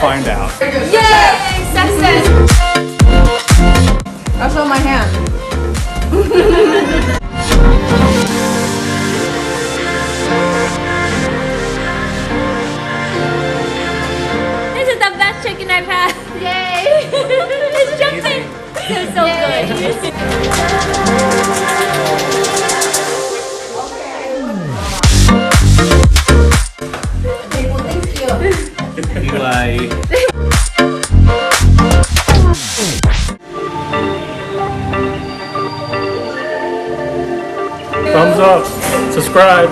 find out. Yay! Success! I'll show my hand. This is the best chicken I've had. Yay! It's jumping. It's so good. Eli. Thumbs up. Subscribe.